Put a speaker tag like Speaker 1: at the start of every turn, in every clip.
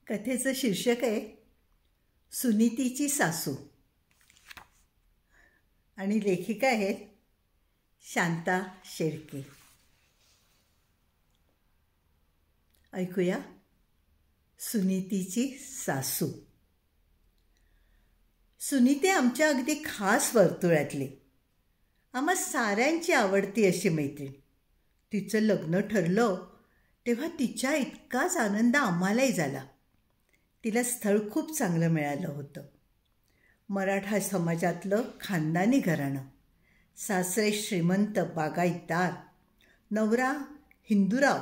Speaker 1: कथेचं शीर्षक आहे सुनीतीची सासू आणि लेखिका आहेत शांता शेळके. ऐकूया सुनीतीची सासू. सुनीती आमच्या अगदी खास वर्तुळातली, आम्हा साऱ्यांची आवडती अशी मैत्रीण. तिचं लग्न ठरलं तेव्हा तिच्या इतकाच आनंद आम्हालाही झाला. तिला स्थळ खूप चांगलं मिळालं होतं. मराठा समाजातलं खानदानी घराणं, सासरे श्रीमंत बागायतदार, नवरा हिंदूराव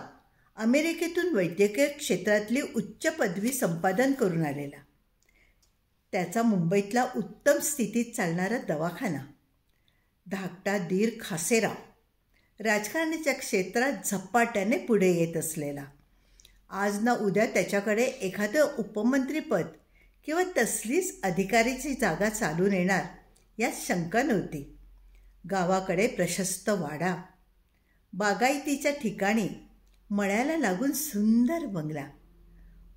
Speaker 1: अमेरिकेतून वैद्यकीय क्षेत्रातली उच्च पदवी संपादन करून आलेला, त्याचा मुंबईतला उत्तम स्थितीत चालणारा दवाखाना, धाकटा दीर खासेराव राजकारणाच्या क्षेत्रात झपाट्याने पुढे येत असलेला, आज ना उद्या त्याच्याकडे एखादं उपमंत्रीपद किंवा तसलीच अधिकारीची जागा चालून येणार यात शंका नव्हती. गावाकडे प्रशस्त वाडा, बागायतीच्या ठिकाणी मळ्याला लागून सुंदर बंगला,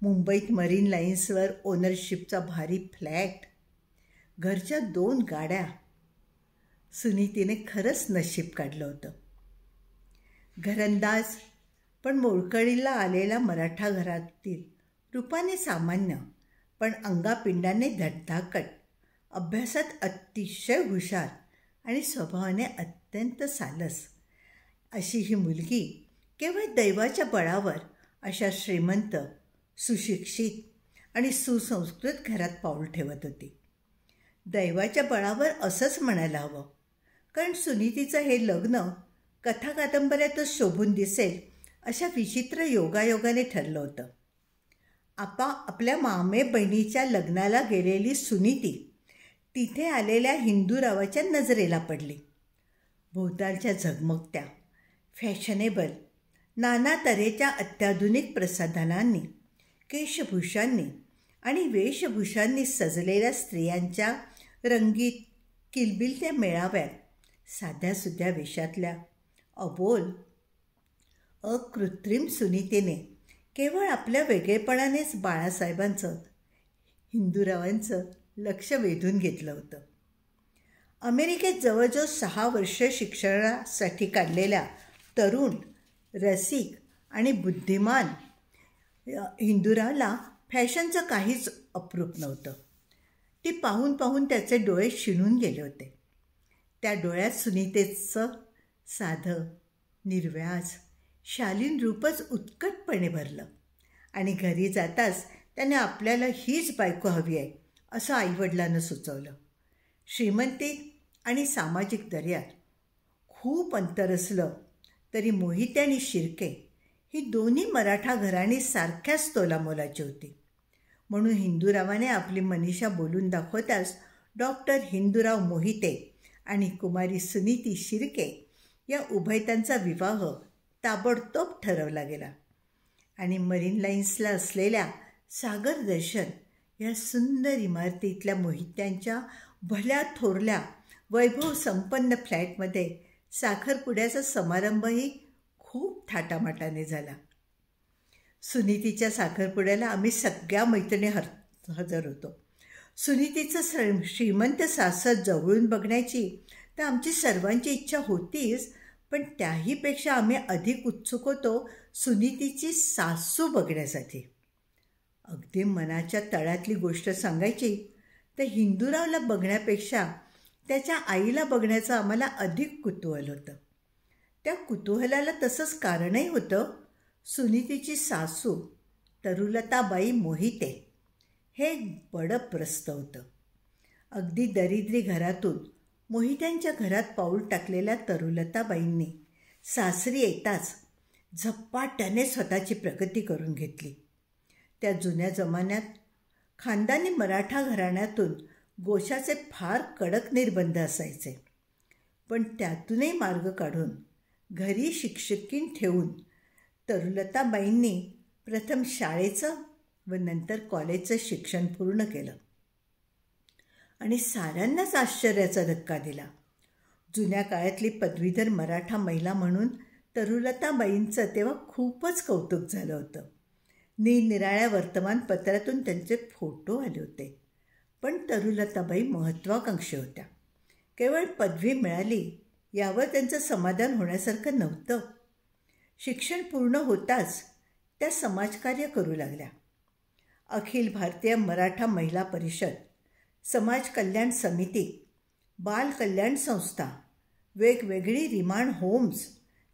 Speaker 1: मुंबईत मरीन लाईन्सवर ओनरशिपचा भारी फ्लॅट, घरच्या 2 गाड्या. सुनीतीने खरंच नशीब काढलं होतं. घरंदाज पण मोडकळीला आलेला मराठा घरातील, रूपाने सामान्य पण अंगापिंडाने धडधाकट, अभ्यासात अतिशय हुशार आणि स्वभावाने अत्यंत सालस अशी ही मुलगी केवळ दैवाच्या बळावर अशा श्रीमंत, सुशिक्षित आणि सुसंस्कृत घरात पाऊल ठेवत होती. दैवाच्या बळावर असंच म्हणायला हवं, कारण सुनीतीचं हे लग्न कथा कादंबऱ्यातच शोभून दिसेल अशा विचित्र योगायोगाने ठरलं होतं. आपल्या मामे बहिणीच्या लग्नाला गेलेली सुनीती तिथे आलेल्या हिंदूरावाच्या नजरेला पडली. भोवतालच्या झगमगत्या, फॅशनेबल, नाना तऱ्हेच्या अत्याधुनिक प्रसाधनांनी, केशभूषांनी आणि वेशभूषांनी सजलेल्या स्त्रियांच्या रंगीत किलबिलत्या मेळाव्यात साध्यासुध्या वेशातल्या अबोल अकृत्रिम सुनीतीने केवळ आपल्या वेगळेपणानेच बाळासाहेबांचं, हिंदूरावांचं लक्ष वेधून घेतलं होतं. अमेरिकेत जवळजवळ 6 वर्ष शिक्षणासाठी काढलेल्या तरुण, रसिक आणि बुद्धिमान हिंदूरावला फॅशनचं काहीच अप्रूप नव्हतं. ती पाहून पाहून त्याचे डोळे शिणून गेले होते. त्या डोळ्यात सुनीतेचं साधं, निर्व्याज, शालीन रूपच उत्कटपणे भरलं आणि घरी जाताच त्याने आपल्याला हीच बायको हवी आहे असं आईवडिलांना सुचवलं. श्रीमंती आणि सामाजिक दर्यात खूप अंतर असलं तरी मोहिते आणि शिर्के ही दोन्ही मराठा घराणी सारख्याच तोलामोलाची होती. म्हणून हिंदूरावाने आपली मनीषा बोलून दाखवताच डॉक्टर हिंदूराव मोहिते आणि कुमारी सुनीती शिर्के या उभयतांचा विवाह ताबडतोब ठरवला गेला आणि मरीन लाईन्सला असलेल्या सागर दर्शन या सुंदर इमारतीतल्या मोहित्यांच्या भल्या थोरल्या वैभव संपन्न फ्लॅटमध्ये साखरपुड्याचा समारंभही खूप थाटामाटाने झाला. सुनीतीच्या साखरपुड्याला आम्ही सगळ्या मैत्रिणी हजर होतो. सुनीतीचं श्रीमंत सासर जवळून बघण्याची तर आमची सर्वांची इच्छा होतीच, पण त्याहीपेक्षा आम्ही अधिक उत्सुक होतो सुनीतीची सासू बघण्यासाठी. अगदी मनाच्या तळातली गोष्ट सांगायची तर हिंदूरावला बघण्यापेक्षा त्याच्या आईला बघण्याचं आम्हाला अधिक कुतूहल होतं. त्या कुतूहलाला तसंच कारणही होतं. सुनीतीची सासू तरुलताबाई मोहिते हे बडप्रस्त होतं. अगदी दरिद्री घरातून मोहित्यांच्या घरात पाऊल टाकलेल्या तरुलताबाईंनी सासरी येताच झपाट्याने स्वतःची प्रगती करून घेतली. त्या जुन्या जमान्यात खानदानी मराठा घराण्यातून गोशाचे फार कडक निर्बंध असायचे, पण त्यातूनही मार्ग काढून घरी शिक्षकीण ठेवून तरुलताबाईंनी प्रथम शाळेचं व नंतर कॉलेजचं शिक्षण पूर्ण केलं आणि साऱ्यांनाच आश्चर्याचा धक्का दिला. जुन्या काळातली पदवीधर मराठा महिला म्हणून तरुलताबाईंचं तेव्हा खूपच कौतुक झालं होतं. निरनिराळ्या वर्तमानपत्रातून त्यांचे फोटो आले होते. पण तरुलताबाई महत्त्वाकांक्षी होत्या. केवळ पदवी मिळाली यावर त्यांचं समाधान होण्यासारखं नव्हतं. शिक्षण पूर्ण होताच त्या समाजकार्य करू लागल्या. अखिल भारतीय मराठा महिला परिषद, समाज कल्याण समिती, बाल कल्याण संस्था, वेगवेगळी रिमांड होम्स,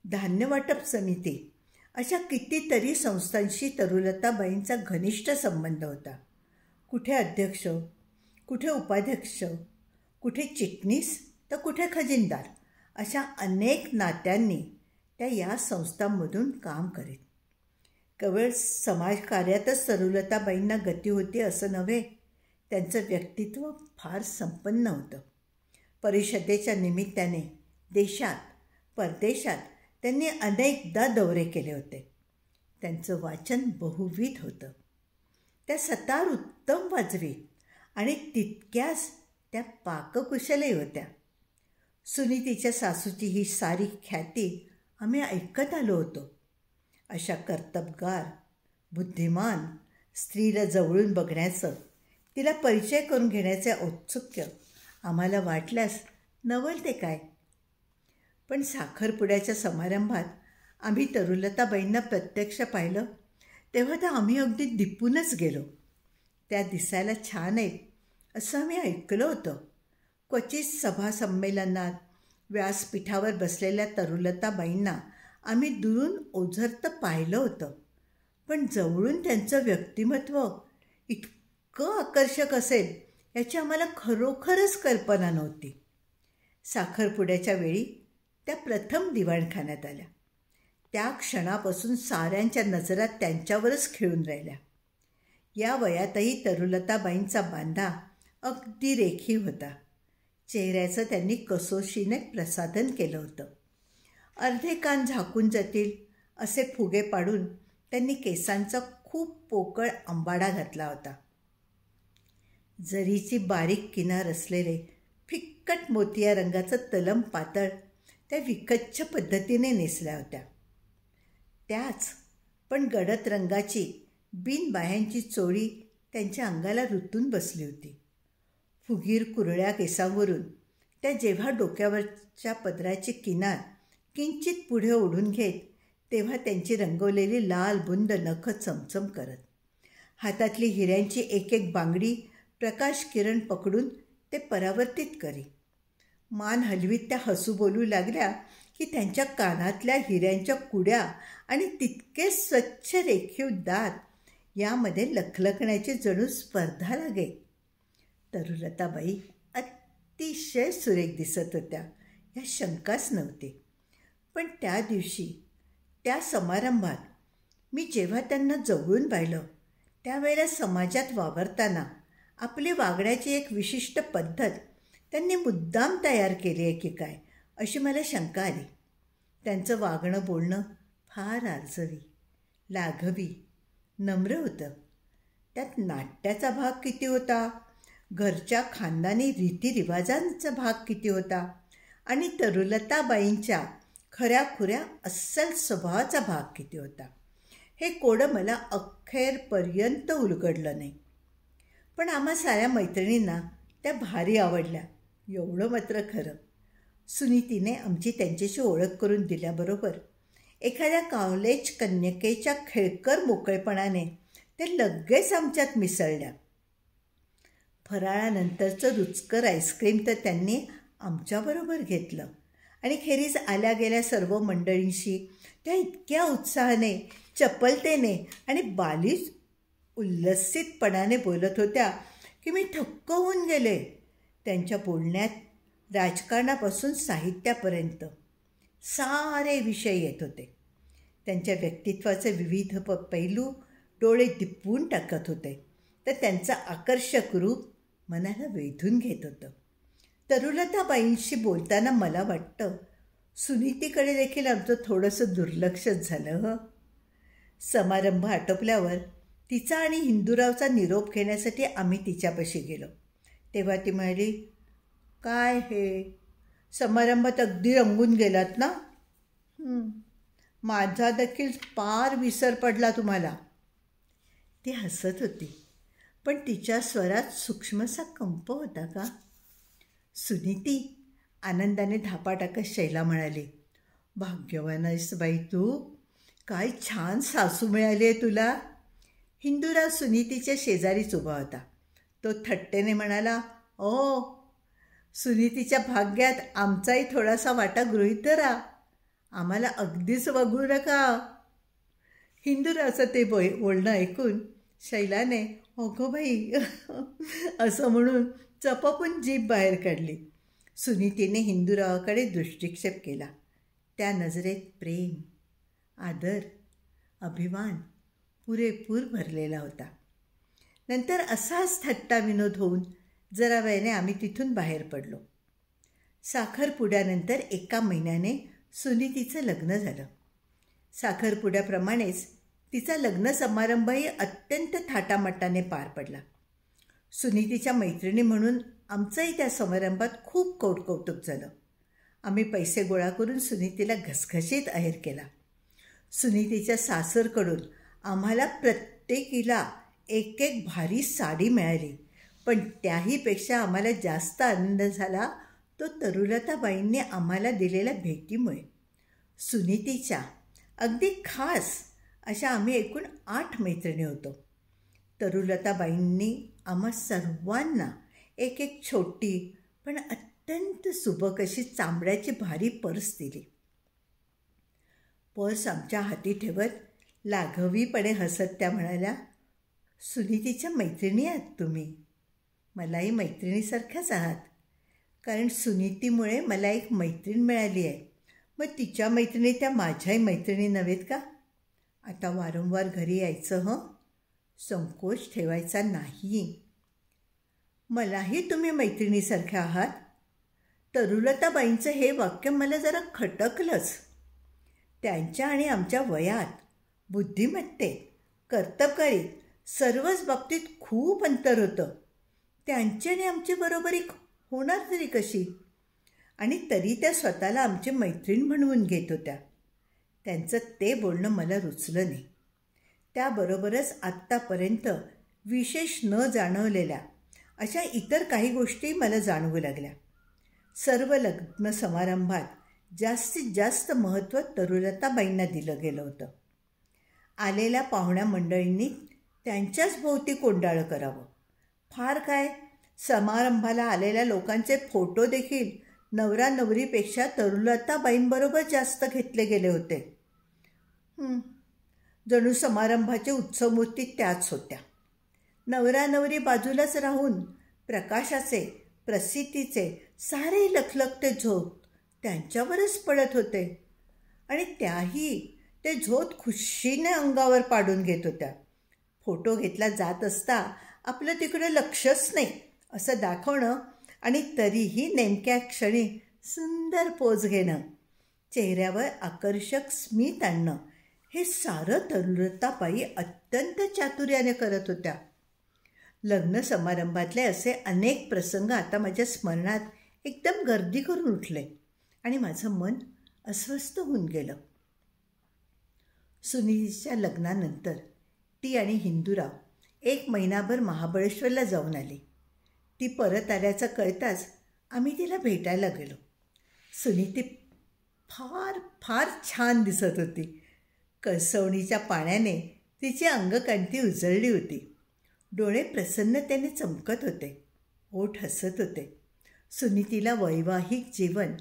Speaker 1: धान्य वाटप समिती अशा कितीतरी संस्थांशी तरुलताबाईंचा घनिष्ठ संबंध होता. कुठे अध्यक्ष, कुठे उपाध्यक्ष, कुठे चिटणीस तर कुठे खजिनदार अशा अनेक नात्यांनी त्या या संस्थांमधून काम करीत. केवळ समाजकार्यातच तरुलताबाईंना गती होती असं नव्हे, त्यांचं व्यक्तित्व फार संपन्न होतं. परिषदेच्या निमित्ताने देशात परदेशात त्यांनी अनेकदा दौरे केले होते. त्यांचं वाचन बहुविध होतं. त्या सतार उत्तम वाजवीत आणि तितक्याच त्या पाककुशलही होत्या. सुनीतीच्या सासूची ही सारी ख्याती आम्ही ऐकत आलो होतो. अशा कर्तबगार, बुद्धिमान स्त्रीला जवळून बघण्याचं, तिला परिचय करून घेण्याचे औत्सुक्य आम्हाला वाटल्यास नवल ते काय. पण साखरपुड्याच्या समारंभात आम्ही तरुलताबाईंना प्रत्यक्ष पाहिलं तेव्हा तर आम्ही अगदी दिपूनच गेलो. त्या दिसायला छान आहेत असं आम्ही ऐकलं होतं. क्वचित सभा संमेलनात व्यासपीठावर बसलेल्या तरुलताबाईंना आम्ही दुरून ओझरतं पाहिलं होतं. पण जवळून त्यांचं व्यक्तिमत्व इतकं आकर्षक असेल याची आम्हाला खरोखरच कल्पना नव्हती. साखरपुड्याच्या वेळी त्या प्रथम दिवाणखान्यात आल्या. त्या क्षणापासून साऱ्यांच्या नजरात त्यांच्यावरच खिळून राहिल्या. या वयातही तरुलताबाईंचा बांधा अगदी रेखीव होता. चेहऱ्याचं त्यांनी कसोशीने प्रसाधन केलं होतं. अर्धे कान झाकून जातील असे फुगे पाडून त्यांनी केसांचा खूप पोकळ अंबाडा घातला होता. जरीची बारीक किनार असलेले फिक्कट मोतिया रंगाचं तलम पातळ त्या विकच्छ पद्धतीने नेसल्या होत्या. त्याच पण गडद रंगाची बिनबाह्यांची चोळी त्यांच्या अंगाला रुतून बसली होती. फुगीर कुरळ्या केसांवरून त्या जेव्हा डोक्यावरच्या पदराची किनार किंचित पुढे ओढून घेत तेव्हा त्यांची रंगवलेली लाल बुंद नखं चमचम करत. हातातली हिऱ्यांची एक एक बांगडी प्रकाश किरण पकडून ते परावर्तित करी. मान हलवीत त्या हसू बोलू लागल्या की त्यांच्या कानातल्या हिऱ्यांच्या कुड्या आणि तितके स्वच्छ रेखीव दात यामध्ये लखलखण्याची जणू स्पर्धा लागे. तरुलताबाई अतिशय सुरेख दिसत होत्या, या शंकाच नव्हती. पण त्या दिवशी त्या समारंभात मी जेव्हा त्यांना जवळून पाहिलं त्यावेळेला समाजात वावरताना आपली वागण्याची एक विशिष्ट पद्धत त्यांनी मुद्दाम तयार केली आहे की काय अशी मला शंका आली. त्यांचं वागणं बोलणं फार आर्जवी, लाघवी, नम्र होतं. त्यात नाट्याचा भाग किती होता, घरच्या खानदानी रीतिरिवाजांचा भाग किती होता आणि तरुलताबाईंच्या खऱ्याखुऱ्या अस्सल स्वभावाचा भाग किती होता, हे कोडं मला अखेरपर्यंत उलगडलं नाही. पण आम्हा साऱ्या मैत्रिणींना त्या भारी आवडल्या एवढं मात्र खरं. सुनीतीने आमची त्यांच्याशी ओळख करून दिल्याबरोबर एखाद्या कॉलेज कन्यकेच्या खेळकर मोकळेपणाने ते लगेच आमच्यात मिसळल्या. फराळानंतरचं रुचकर आईस्क्रीम तर त्यांनी आमच्याबरोबर घेतलं आणि खेरीज आल्या गेल्या सर्व मंडळींशी त्या इतक्या उत्साहाने, चपलतेने आणि बालिश उल्लसितपणाने बोलत होत्या की मी थक्क होऊन गेले. त्यांच्या बोलण्यात राजकारणापासून साहित्यापर्यंत सारे विषय येत होते. त्यांच्या व्यक्तित्वाचे विविध पैलू डोळे दिपवून टाकत होते, तर त्यांचं आकर्षक रूप मनाला वेधून घेत होतं. तरुलताबाईंशी बोलताना मला वाटतं सुनीतीकडे देखील आमचं थोडंसं दुर्लक्षच झालं. समारंभ आटोपल्यावर तिचा आणि हिंदूरावचा निरोप घेण्यासाठी आम्ही तिच्यापाशी गेलो. तेव्हा ती म्हणाली, काय हे समारंभात अगदी रंगून गेलात ना. माझा देखील पार विसर पडला तुम्हाला. ती हसत होती, पण तिच्या स्वरात सूक्ष्मसा कंप होता का? सुनीती, आनंदाने धापा टाकत शैला म्हणाली, भाग्यवान आहेस बाई तू. काय छान सासू मिळाली आहे तुला. हिंदूराव सुनीतीच्या शेजारीच उभा होता. तो थट्टेने म्हणाला, ओ, सुनीतीच्या भाग्यात आमचाही थोडासा वाटा गृहीत धरा. आम्हाला अगदीच वगळू नका. हिंदूरावचं ते बोलणं ऐकून शैलाने अगो बाई असं म्हणून चपापून जीभ बाहेर काढली. सुनीतीने हिंदूरावाकडे दृष्टिक्षेप केला. त्या नजरेत प्रेम, आदर, अभिमान पुरेपूर भरलेला होता. नंतर असाच थट्टा विनोद होऊन जरा वेळाने आम्ही तिथून बाहेर पडलो. साखरपुड्यानंतर 1 महिन्याने सुनीतीचं लग्न झालं. साखरपुड्याप्रमाणेच तिचा लग्न समारंभही अत्यंत थाटामाटाने पार पडला. सुनीतीच्या मैत्रिणी म्हणून आमचंही त्या समारंभात खूप कौतुक झालं. आम्ही पैसे गोळा करून सुनीतीला घसघशीत आहेर केला. सुनीतीच्या सासरकडून आम्हाला प्रत्येकीला एक भारी साडी मिळाली. पण त्याहीपेक्षा आम्हाला जास्त आनंद झाला तो तरुलताबाईंनी आम्हाला दिलेल्या भेटीमुळे. सुनीतीच्या अगदी खास अशा आम्ही एकूण 8 मैत्रिणी होतो. तरुलताबाईंनी आम्हा सर्वांना एक छोटी पण अत्यंत सुबक अशी चांबड्याची भारी पर्स दिली. पर्स आमच्या हाती ठेवत लाघवीपणे हसत त्या म्हणाल्या, सुनीतीच्या मैत्रिणी आहात तुम्ही. मलाही मैत्रिणीसारख्याच आहात. कारण सुनीतीमुळे मला एक मैत्रीण मिळाली आहे. मग तिच्या मैत्रिणी त्या माझ्याही मैत्रिणी नव्हेत का? आता वारंवार घरी यायचं संकोच ठेवायचा नाही. मलाही तुम्ही मैत्रिणीसारख्या आहात. तरुलताबाईंचं हे वाक्य मला जरा खटकलंच. त्यांच्या आणि आमच्या वयात, बुद्धिमत्तेत, कर्तबगारीत सर्वच बाबतीत खूप अंतर होतं. त्यांची आणि आमची बरोबरी होणार तरी कशी? आणि तरी त्या स्वतःला आमची मैत्रीण म्हणवून घेत होत्या. त्यांचं ते बोलणं मला रुचलं नाही. त्याबरोबरच आत्तापर्यंत विशेष न जाणवलेल्या अशा इतर काही गोष्टी मला जाणवू लागल्या. सर्व लग्न समारंभात जास्तीत जास्त महत्त्व तरुलताबाईंना दिलं गेलं होतं. आलेल्या पाहुण्या मंडळींनी त्यांच्याच भोवती कोंडाळं करावं. फार काय, समारंभाला आलेल्या लोकांचे फोटो देखील नवरा नवरीपेक्षा तरुलताबाईंबरोबर जास्त घेतले गेले होते. जणू समारंभाचे उत्सवमूर्ती त्याच होत्या. नवरा नवरी बाजूलाच राहून प्रकाशाचे, प्रसिद्धीचे सारे लखलखते झोत त्यांच्यावरच पडत होते. आणि त्याही ते झोत खुशीने अंगावर पाडून घेत होत्या. फोटो घेतला जात असता आपलं तिकडे लक्षच नाही असं दाखवणं आणि तरीही नेमक्या क्षणी सुंदर पोज घेणं, चेहऱ्यावर आकर्षक स्मित आणणं, हे सारं तरुलताबाई अत्यंत चातुर्याने करत होत्या. लग्न समारंभातले असे अनेक प्रसंग आता माझ्या स्मरणात एकदम गर्दी करून उठले आणि माझं मन अस्वस्थ होऊन गेलं. सुनीतीच्या लग्नानंतर ती आणि हिंदूराव 1 महिनाभर महाबळेश्वरला जाऊन आली. ती परत आल्याचं कळताच आम्ही तिला भेटायला गेलो. सुनीती फार फार छान दिसत होती. कळसवणीच्या पाण्याने तिची अंगकांती उजळली होती. डोळे प्रसन्नतेने चमकत होते, ओठ हसत होते. सुनीतीला वैवाहिक जीवन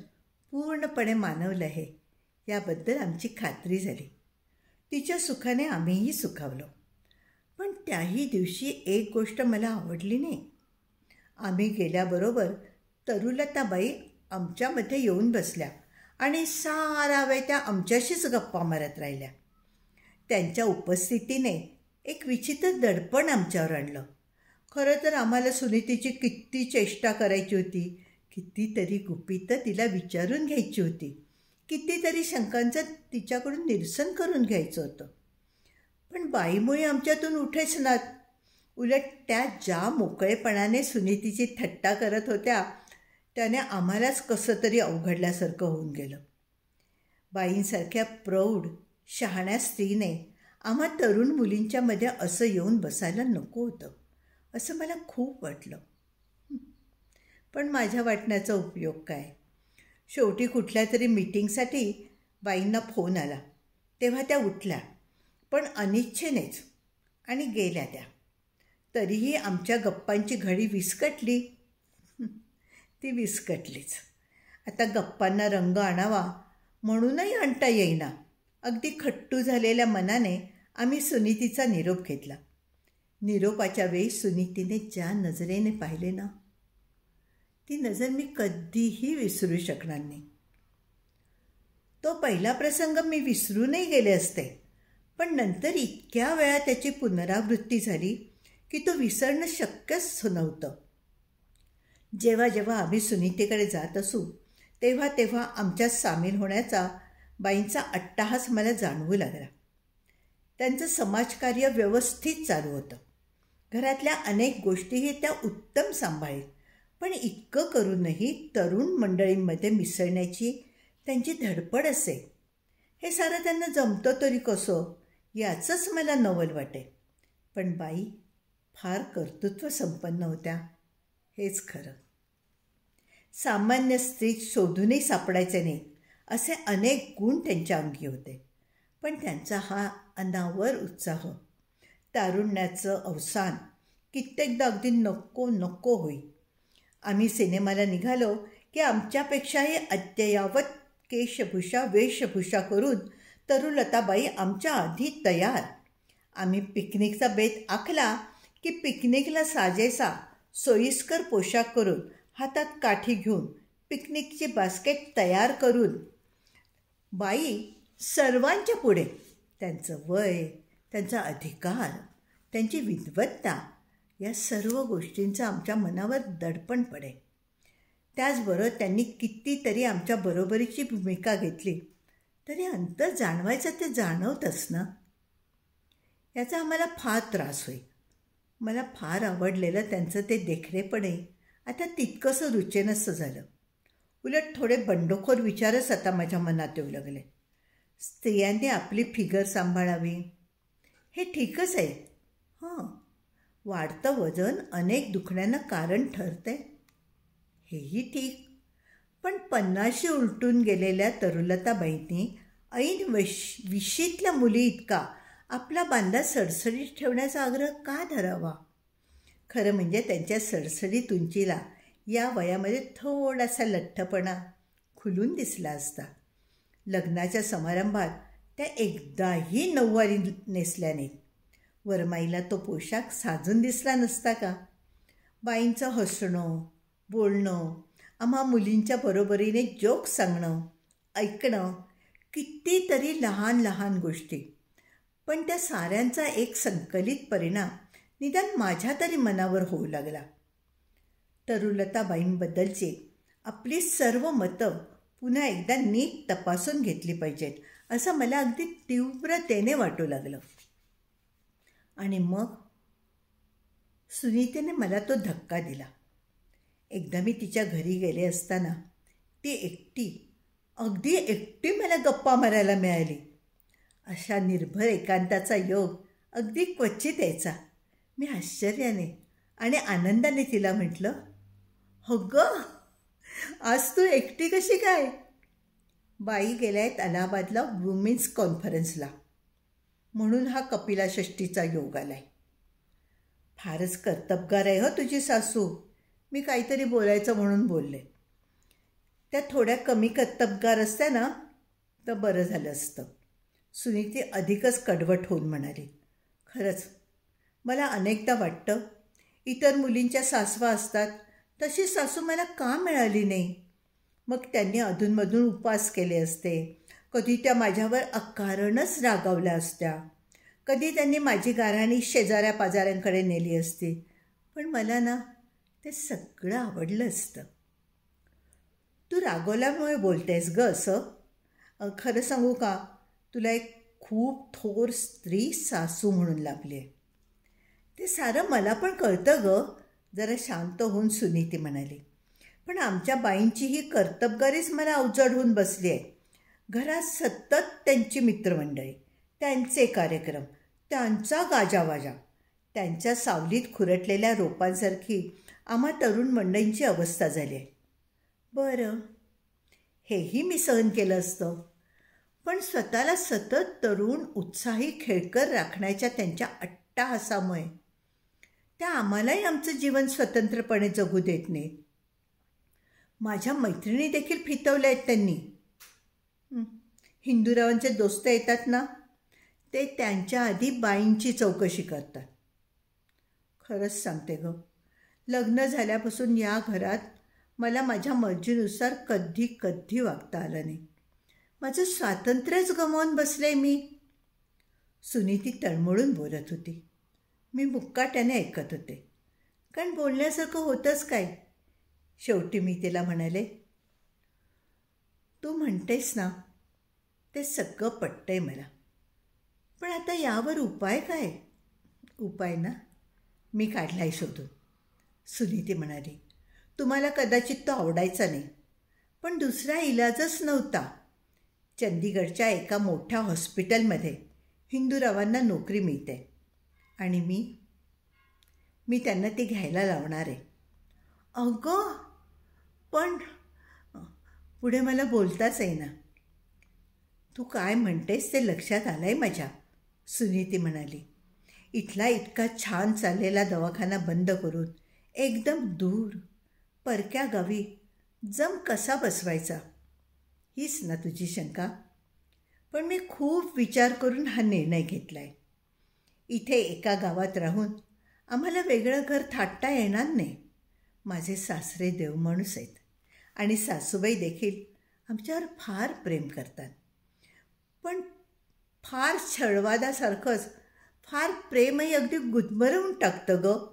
Speaker 1: पूर्णपणे मानवलं आहे याबद्दल आमची खात्री झाली. तिच्या सुखाने आम्हीही सुखावलो. पण त्याही दिवशी एक गोष्ट मला आवडली नाही. आम्ही गेल्याबरोबर तरुलताबाई आमच्यामध्ये येऊन बसल्या आणि सारा वेळ त्या आमच्याशीच गप्पा मारत राहिल्या. त्यांच्या उपस्थितीने एक विचित्र दडपण आमच्यावर आणलं. खरं तर आम्हाला सुनीतीची किती चेष्टा करायची होती, कितीतरी गुपितं तिला विचारून घ्यायची होती, कितीतरी शंकांचं तिच्याकडून निरसन करून घ्यायचं होतं. पण बाईमुळे आमच्यातून उठेच नात. उलट त्या ज्या मोकळेपणाने सुनीतीची थट्टा करत होत्या त्याने आम्हालाच कसं तरी अवघडल्यासारखं होऊन गेलं. बाईंसारख्या प्रौढ शहाण्या स्त्रीने आम्हा तरुण मुलींच्यामध्ये असं येऊन बसायला नको होतं असं मला खूप वाटलं. पण माझ्या वाटण्याचा उपयोग काय? शेवटी कुठल्या तरी मीटिंगसाठी बाईंना फोन आला. तेव्हा त्या उठल्या, पण अनिच्छेनेच, आणि गेल्या त्या. तरीही आमच्या गप्पांची घडी विस्कटली. ती विस्कटलीच. आता गप्पांना रंग आणावा म्हणूनही आणता येईना. अगदी खट्टू झालेल्या मनाने आम्ही सुनीतीचा निरोप घेतला. निरोपाच्या वेळी सुनीतीने ज्या नजरेने पाहिले ना, ती नजर मी कधीही विसरू शकणार नाही. तो पहिला प्रसंग मी विसरूनही गेले असते, पण नंतर इतक्या वेळा त्याची पुनरावृत्ती झाली की तो विसरणं शक्यच नव्हतं. जेव्हा जेव्हा आम्ही सुनीतीकडे जात असू तेव्हा तेव्हा आमच्यात सामील होण्याचा बाईंचा अट्टाहास मला जाणवू लागला. त्यांचं समाजकार्य व्यवस्थित चालू होतं. घरातल्या अनेक गोष्टीही त्या उत्तम सांभाळीत. पण इतकं करूनही तरुण मंडळींमध्ये मिसळण्याची त्यांची धडपड असे, हे सारं त्यांना जमतं तरी कसं याचंच मला नवल वाटे. पण बाई फार कर्तृत्व संपन्न होत्या, हेच खरं. सामान्य स्त्रीत शोधूनही सापडायचे नाही असे अनेक गुण त्यांच्या अंगी होते. पण त्यांचा हा अनावर उत्साह, तारुण्याचं अवसान कित्येकदा अगदी नको नको होई. आम्ही सिनेमाला निघालो की आमच्यापेक्षाही अद्ययावत केशभूषा वेशभूषा करून तरुलताबाई आमच्या आधी तयार. आम्ही पिकनिकचा बेत आखला की पिकनिकला साजेसा सोयीस्कर पोशाख करून, हातात काठी घेऊन, पिकनिकची बास्केट तयार करून बाई सर्वांच्या पुढे त्यांचं वय, त्यांचा अधिकार, त्यांची विद्वत्ता या सर्व गोष्टींचं आमच्या मनावर दडपण पडे. त्याचबरोबर त्यांनी कितीतरी आमच्या बरोबरीची भूमिका घेतली तरी अंतर जाणवायचं ते जाणवतंच ना. याचा आम्हाला फार त्रास होई. मला फार आवडलेलं त्यांचं ते देखणेपणे आता तितकंसं रुचेनसं झालं. उलट थोडे बंडखोर विचारच आता माझ्या मनात येऊ लागले. स्त्रियांनी आपली फिगर सांभाळावी हे ठीकच आहे. वाढतं वजन अनेक दुखण्यानं कारण ठरते, हेही ठीक. पण 50शी उलटून गेलेल्या तरुलताबाईंनी ऐन विशीतल्या मुली इतका आपला बांधा सडसडीत ठेवण्याचा आग्रह का धरावा? खरं म्हणजे त्यांच्या सडसडीत उंचीला या वयामध्ये थोडासा लठ्ठपणा खुलून दिसला असता. लग्नाच्या समारंभात त्या एकदाही नऊवारी नेसल्या नाहीत. वरमाईला तो पोशाख साजून दिसला नसता का? बाईंचं हसणं, बोलणं, आम्हा मुलींच्या बरोबरीने जोक सांगणं, ऐकणं, कितीतरी लहान लहान गोष्टी. पण त्या साऱ्यांचा एक संकलित परिणाम निदान माझ्या तरी मनावर होऊ लागला. तरुलताबाईंबद्दलची आपली सर्व मतं पुन्हा एकदा नीट तपासून घेतली पाहिजेत असं मला अगदी तीव्रतेने वाटू लागलं. आणि मग सुनीतीने मला तो धक्का दिला. एकदा मी तिच्या घरी गेले असताना ती एकटी, अगदी एकटी मला गप्पा मारायला मिळाली. अशा निर्भर एकांताचा योग अगदी क्वचित यायचा. मी आश्चर्याने आणि आनंदाने तिला म्हटलं, हो गं, आज तू एकटी कशी काय? बाई गेल्या आहेत अलाहाबादला वुमेन्स कॉन्फरन्सला, म्हणून हा कपिलाषष्ठीचा योग आलाय. फारच कर्तबगार आहे हो तुझी सासू. मी काहीतरी बोलायचं म्हणून बोलले. त्या थोड्या कमी कर्तबगार असत्या ना तर बरं झालं असतं. सुनीती अधिकच कडवट होऊन म्हणाली, खरंच मला अनेकदा वाटतं इतर मुलींच्या सासवा असतात तशी सासू मला का मिळाली नाही. मग त्यांनी अधूनमधून उपवास केले असते, कधी त्या माझ्यावर अकारणच रागावल्या असत्या, कधी त्यांनी माझी गाऱ्हाणी शेजाऱ्या पाजाऱ्यांकडे नेली असती. पण मला ना ते सगळं आवडलं असतं. तू रागवल्यामुळे बोलतेस गं असं? खरं सांगू का, तुला एक खूप थोर स्त्री सासू म्हणून लाभली आहे. ते सारं मला पण कळतं गं, जरा शांत होऊन सुनीती म्हणाली. पण आमच्या बाईंची ही कर्तबगारीच मला अवजड होऊन बसली आहे. घरात सतत त्यांची मित्रमंडळी, त्यांचे कार्यक्रम, त्यांचा गाजावाजा, त्यांच्या सावलीत खुरटलेल्या रोपांसारखी आम्हा तरुण मंडळींची अवस्था झाली आहे. बरं, हेही मी सहन केलं असतं, पण स्वतःला सतत तरुण, उत्साही, खेळकर राखण्याच्या त्यांच्या अट्टाहासामुळे त्या आम्हालाही आमचं जीवन स्वतंत्रपणे जगू देत नाहीत. माझ्या मैत्रिणी देखील फितवल्या आहेत त्यांनी. हिंदूरावांचे दोस्त येतात ना, ते त्यांच्या आधी बाईंची चौकशी करतात. खरंच सांगते गं, लग्न झाल्यापासून या घरात मला माझ्या मर्जीनुसार कधी कधी वागता आलं नाही. माझं स्वातंत्र्यच गमावून बसले मी. सुनीती तळमळून बोलत होती. मी मुक्काट्याने ऐकत होते, कारण बोलण्यासारखं होतंच काय. शेवटी मी तिला म्हणाले, तू म्हणतेस ना ते सगळं पटतंय मला, पण आता यावर उपाय काय? उपाय ना, मी काढलाय शोधून. सुनीती म्हणाली, तुम्हाला कदाचित तो आवडायचा नाही, पण दुसरा इलाजच नव्हता. चंदीगडच्या एका मोठ्या हॉस्पिटलमध्ये हिंदूरावांना नोकरी मिळते आणि मी त्यांना ती घ्यायला लावणार आहे. अगं, पण पुढे मला बोलताच येईना. तू काय म्हणतेस ते लक्षात आलं आहे माझ्या, सुनीती म्हणाली. इथला इतका छान चाललेला दवाखाना बंद करून एकदम दूर परक्या गावी जम कसा बसवायचा, हीच ना तुझी शंका. पण मी खूप विचार करून हा निर्णय घेतला आहे. इथे एका गावात राहून आम्हाला वेगळं घर थाटता येणार नाही. माझे सासरे देवमाणूस आहेत आणि सासूबाई देखील आमच्यावर फार प्रेम करतात. पण फार छळवादासारखंच फार प्रेमही अगदी गुदमरवून टाकतं गं.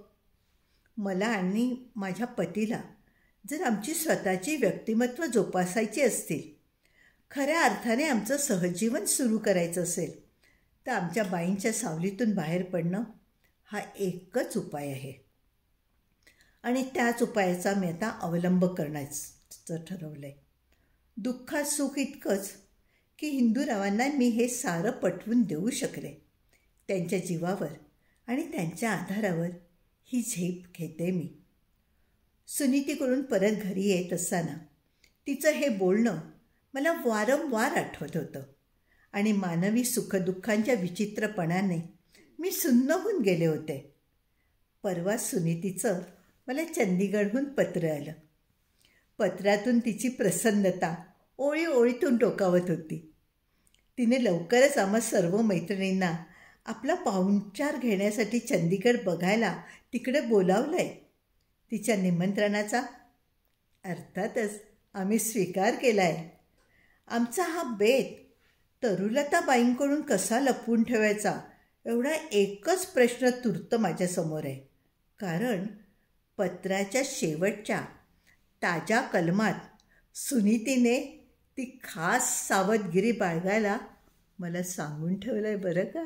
Speaker 1: मला आणि माझ्या पतीला जर आमची स्वतःची व्यक्तिमत्व जोपासायची असतील, खऱ्या अर्थाने आमचं सहजीवन सुरू करायचं असेल, तर आमच्या बाईंच्या सावलीतून बाहेर पडणं हा एकच उपाय आहे. आणि त्याच उपायाचा मी आता अवलंब करण्याचं ठरवलं आहे. दुःखात सुख इतकंच की हिंदूरावांना मी हे सारं पटवून देऊ शकले. त्यांच्या जीवावर आणि त्यांच्या आधारावर ही झेप घेते मी. सुनीतीकडून परत घरी येत असताना तिचं हे बोलणं मला वारंवार आठवत होतं आणि मानवी सुखदुःखांच्या विचित्रपणाने मी सुन्न होऊन गेले होते. परवा सुनीतीचं मला चंदीगडहून पत्र आलं. पत्रातून तिची प्रसन्नता ओळी ओळीतून डोकावत होती. तिने लवकरच आम्हा सर्व मैत्रिणींना आपला पाहुणचार घेण्यासाठी चंदीगड बघायला तिकडे बोलावलं आहे. तिच्या निमंत्रणाचा अर्थातच आम्ही स्वीकार केला आहे. आमचा हा बेत तरुलताबाईंकडून कसा लपवून ठेवायचा एवढा एकच प्रश्न तूर्त माझ्यासमोर आहे. कारण पत्राच्या शेवटच्या ताज्या कलमात सुनीतीने ती खास सावधगिरी बाळगायला मला सांगून ठेवलं आहे बरं का.